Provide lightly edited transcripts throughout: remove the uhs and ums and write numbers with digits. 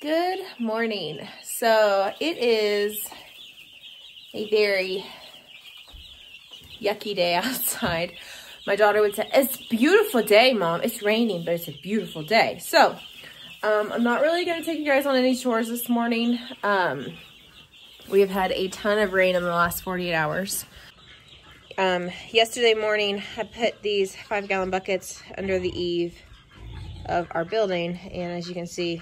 Good morning. So it is a very yucky day outside. My daughter would say, "It's a beautiful day, Mom. It's raining, but it's a beautiful day." So I'm not really going to take you guys on any chores this morning. We have had a ton of rain in the last 48 hours. Yesterday morning, I put these 5-gallon buckets under the eave of our building, and as you can see,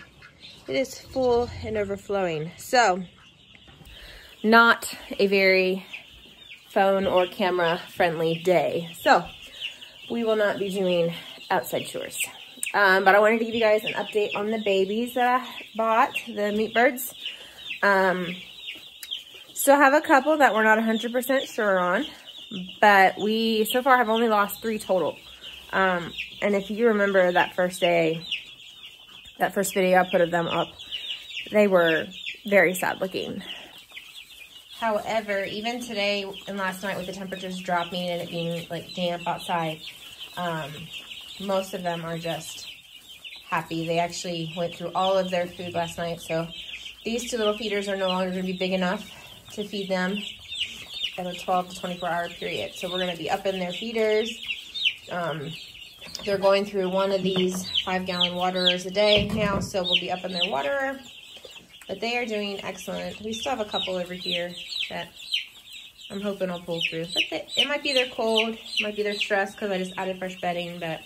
it is full and overflowing. So, not a very phone or camera friendly day. So, we will not be doing outside chores. But I wanted to give you guys an update on the babies that I bought, the meat birds. Still have a couple that we're not 100% sure on, but we so far have only lost 3 total. And if you remember that first day, that first video I put of them up, they were very sad looking. However, even today and last night with the temperatures dropping and it being like damp outside, most of them are just happy. They actually went through all of their food last night. So these 2 little feeders are no longer going to be big enough to feed them at a 12 to 24 hour period. So we're going to be up in their feeders. They're going through one of these 5-gallon waterers a day now, so we'll be up in their waterer. But they are doing excellent. We still have a couple over here that I'm hoping will pull through. But it might be their cold, it might be their stress because I just added fresh bedding. But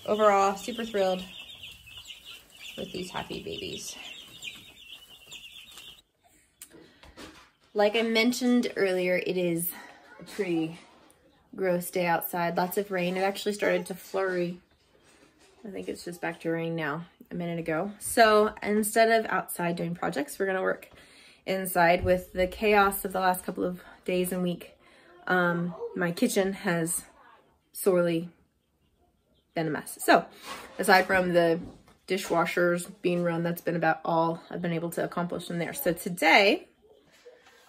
overall, super thrilled with these happy babies. Like I mentioned earlier, it is a pretty gross day outside. Lots of rain. It actually started to flurry. I think it's just back to rain now a minute ago. So instead of outside doing projects, we're going to work inside. With the chaos of the last couple of days and week, my kitchen has sorely been a mess. So aside from the dishwashers being run, that's been about all I've been able to accomplish in there. So today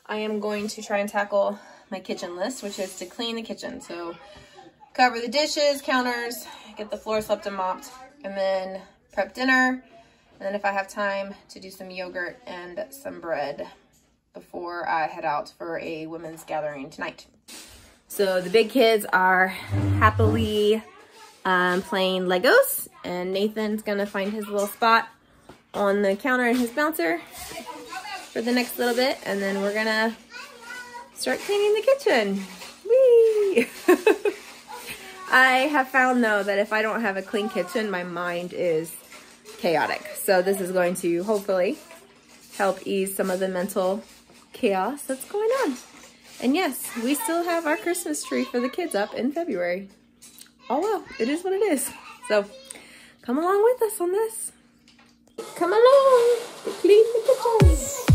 I am going to try and tackle my kitchen list, which is to clean the kitchen. So cover the dishes, counters, get the floor swept and mopped, and then prep dinner. And then if I have time, to do some yogurt and some bread before I head out for a women's gathering tonight. So the big kids are happily playing Legos, and Nathan's gonna find his little spot on the counter in his bouncer for the next little bit, and then we're gonna start cleaning the kitchen. Whee! I have found though that if I don't have a clean kitchen, my mind is chaotic. So this is going to hopefully help ease some of the mental chaos that's going on. And yes, we still have our Christmas tree for the kids up in February. Oh well, it is what it is. So come along with us on this. Come along, clean the kitchen.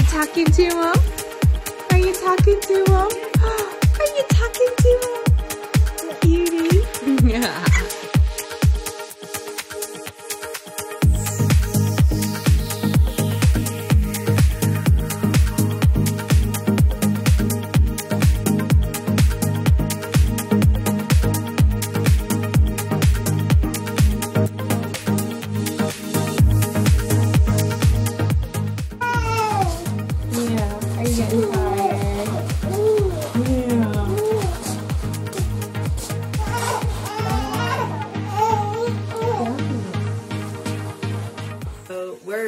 Talking to Mom? Are you talking to Mom? Are you talking to Mom? Beauty. Yeah.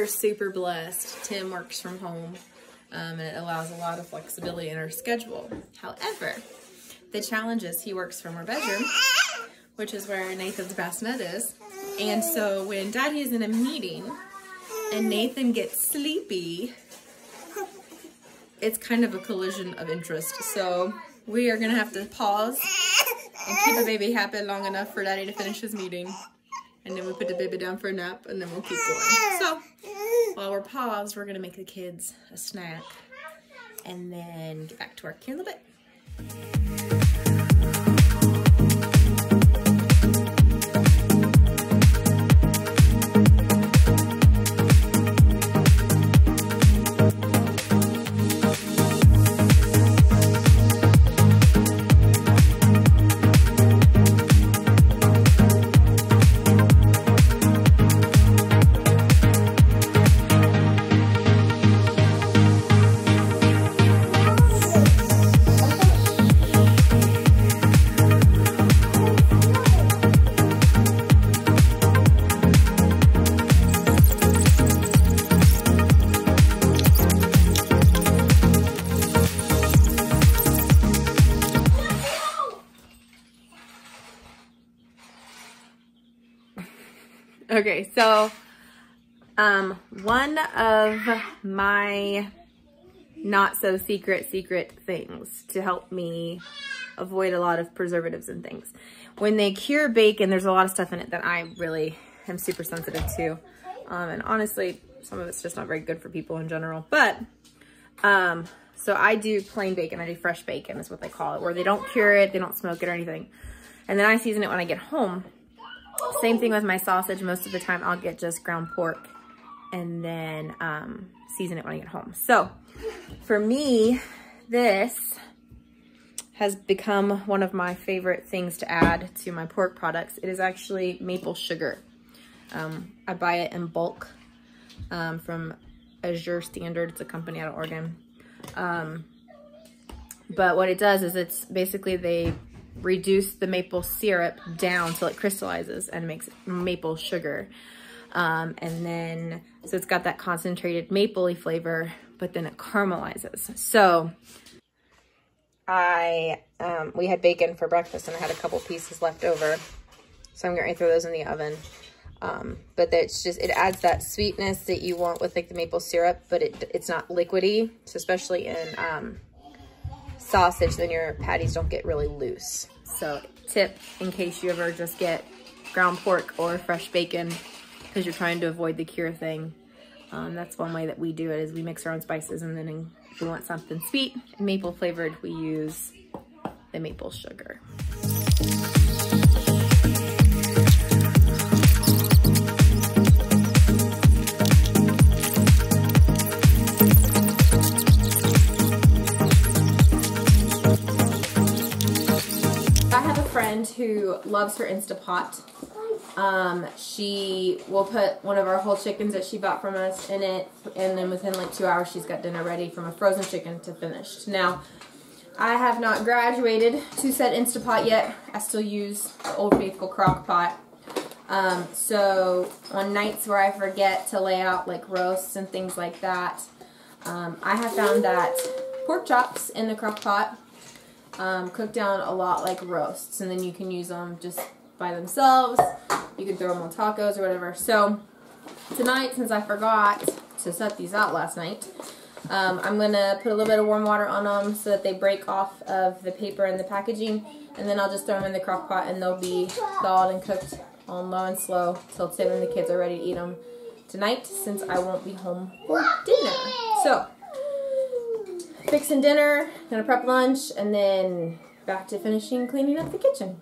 Super blessed. Tim works from home, and it allows a lot of flexibility in our schedule. However, the challenge is he works from our bedroom, which is where Nathan's bassinet is. And so when Daddy is in a meeting and Nathan gets sleepy, it's kind of a collision of interest. So we are gonna have to pause and keep the baby happy long enough for Daddy to finish his meeting. And then we put the baby down for a nap, and then we'll keep going. So while we're paused, we're gonna make the kids a snack and then get back to work here in a little bit. Okay, so one of my not so secret things to help me avoid a lot of preservatives and things. When they cure bacon, there's a lot of stuff in it that I really am super sensitive to. And honestly, some of it's just not very good for people in general. But, so I do plain bacon. I do fresh bacon is what they call it, where they don't cure it, they don't smoke it or anything. And then I season it when I get home. Same thing with my sausage. Most of the time I'll get just ground pork and then season it when I get home. So for me, this has become one of my favorite things to add to my pork products. It is actually maple sugar. I buy it in bulk from Azure Standard. It's a company out of Oregon. But what it does is it's basically they reduce the maple syrup down till it crystallizes and makes maple sugar. And then, so it's got that concentrated mapley flavor, but then it caramelizes. So we had bacon for breakfast and I had a couple pieces left over. So I'm going to throw those in the oven. But it's just, it adds that sweetness that you want with like the maple syrup, but it's not liquidy. So especially in, sausage, then your patties don't get really loose. So tip in case you ever just get ground pork or fresh bacon because you're trying to avoid the cure thing. That's one way that we do it is we mix our own spices, and then if we want something sweet and maple flavored, we use the maple sugar. Who loves her Instapot. She will put one of our whole chickens that she bought from us in it, and then within like 2 hours she's got dinner ready from a frozen chicken to finished. Now, I have not graduated to said Instapot yet. I still use the Old Faithful crock pot. So on nights where I forget to lay out like roasts and things like that, I have found that pork chops in the crock pot cook down a lot like roasts, and then you can use them just by themselves. You can throw them on tacos or whatever. So tonight, since I forgot to set these out last night, I'm gonna put a little bit of warm water on them so that they break off of the paper and the packaging, and then I'll just throw them in the crock pot and they'll be thawed and cooked on low and slow till Tim and the kids are ready to eat them tonight, since I won't be home for dinner. So fixing dinner, gonna prep lunch, and then back to finishing cleaning up the kitchen.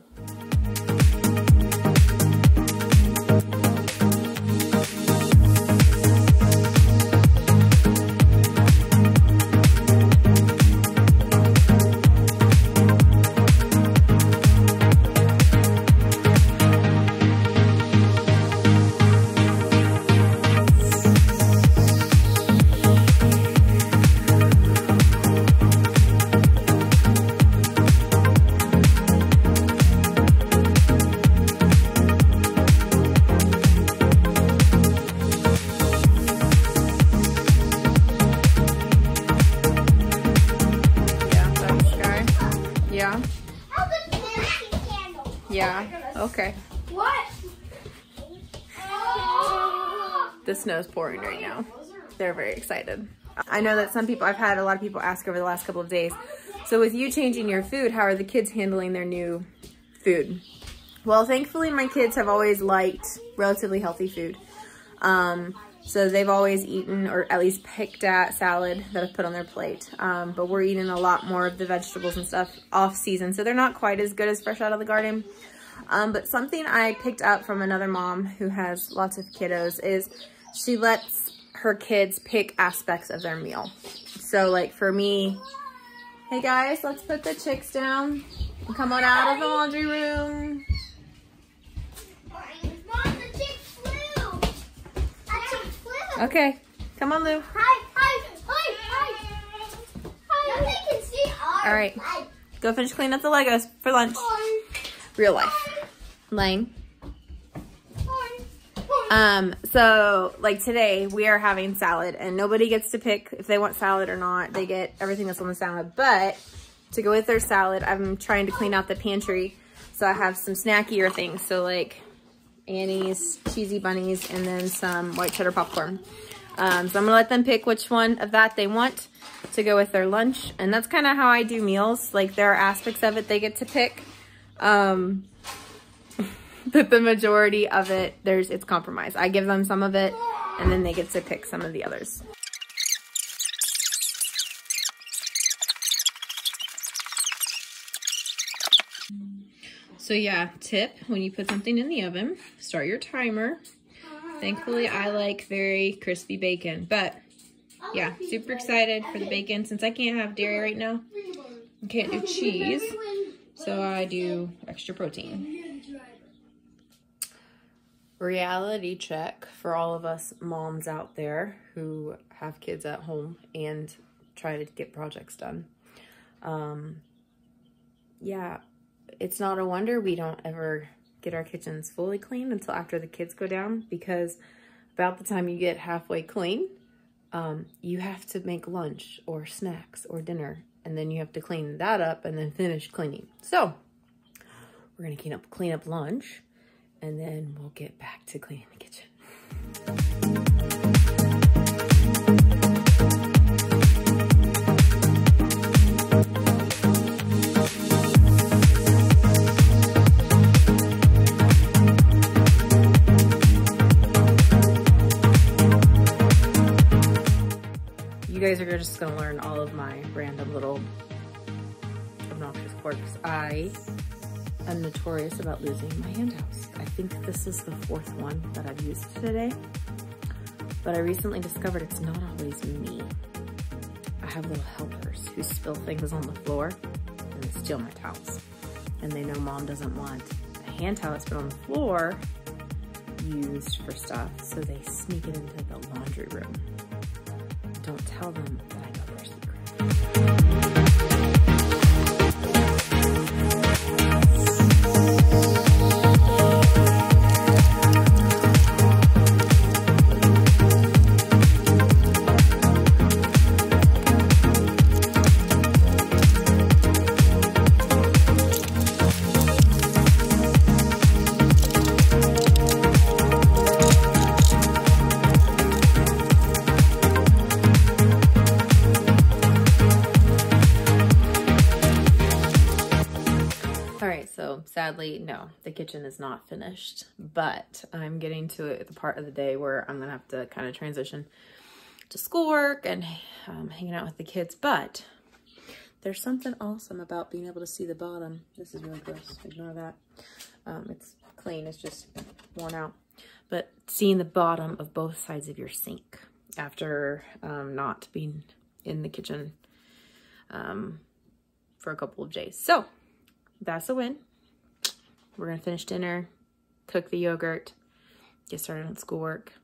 Yeah, okay. What? The snow's pouring right now. They're very excited. I know that some people, I've had a lot of people ask over the last couple of days, so with you changing your food, how are the kids handling their new food? Well, thankfully my kids have always liked relatively healthy food. So they've always eaten, or at least picked at, salad that I've put on their plate. But we're eating a lot more of the vegetables and stuff off season, so they're not quite as good as fresh out of the garden. But something I picked up from another mom who has lots of kiddos is she lets her kids pick aspects of their meal. So like for me, hey guys, let's put the chicks down and come on out of the laundry room. Okay, come on, Lou. Nobody can see our All right, go finish cleaning up the Legos for lunch. Real life. Lane. So like today we are having salad, and nobody gets to pick if they want salad or not. They get everything that's on the salad, but to go with their salad, I'm trying to clean out the pantry. So I have some snackier things. So like Annie's cheesy bunnies, and then some white cheddar popcorn. So I'm gonna let them pick which one of that they want to go with their lunch. And that's kind of how I do meals. Like, there are aspects of it they get to pick. But the majority of it, it's compromise. I give them some of it, and then they get to pick some of the others. So yeah, tip, when you put something in the oven, start your timer. Thankfully, I like very crispy bacon, but yeah, super excited for the bacon. Since I can't have dairy right now, I can't do cheese, so I do extra protein. Reality check for all of us moms out there who have kids at home and try to get projects done. Yeah, it's not a wonder we don't ever get our kitchens fully clean until after the kids go down, because about the time you get halfway clean, you have to make lunch or snacks or dinner, and then you have to clean that up and then finish cleaning. So we're gonna clean up lunch, and then we'll get back to cleaning the kitchen. You guys are just gonna learn all of my random little obnoxious quirks. I am notorious about losing my hand towels. I think this is the 4th one that I've used today, but I recently discovered it's not always me. I have little helpers who spill things on the floor and they steal my towels. And they know Mom doesn't want a hand towel that's been on the floor used for stuff, so they sneak it into the laundry room. Don't tell them that I know their secret. Sadly, no, the kitchen is not finished, but I'm getting to the part of the day where I'm gonna have to kind of transition to schoolwork and hanging out with the kids. But there's something awesome about being able to see the bottom. This is really gross, ignore that. It's clean, it's just worn out. But seeing the bottom of both sides of your sink after not being in the kitchen for a couple of days. So that's a win. We're gonna finish dinner, cook the yogurt, get started on schoolwork,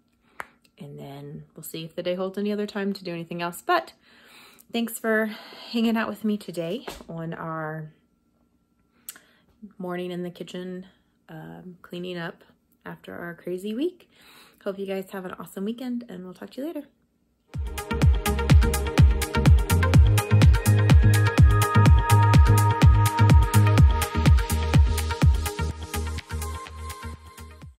and then we'll see if the day holds any other time to do anything else. But thanks for hanging out with me today on our morning in the kitchen, cleaning up after our crazy week. Hope you guys have an awesome weekend, and we'll talk to you later.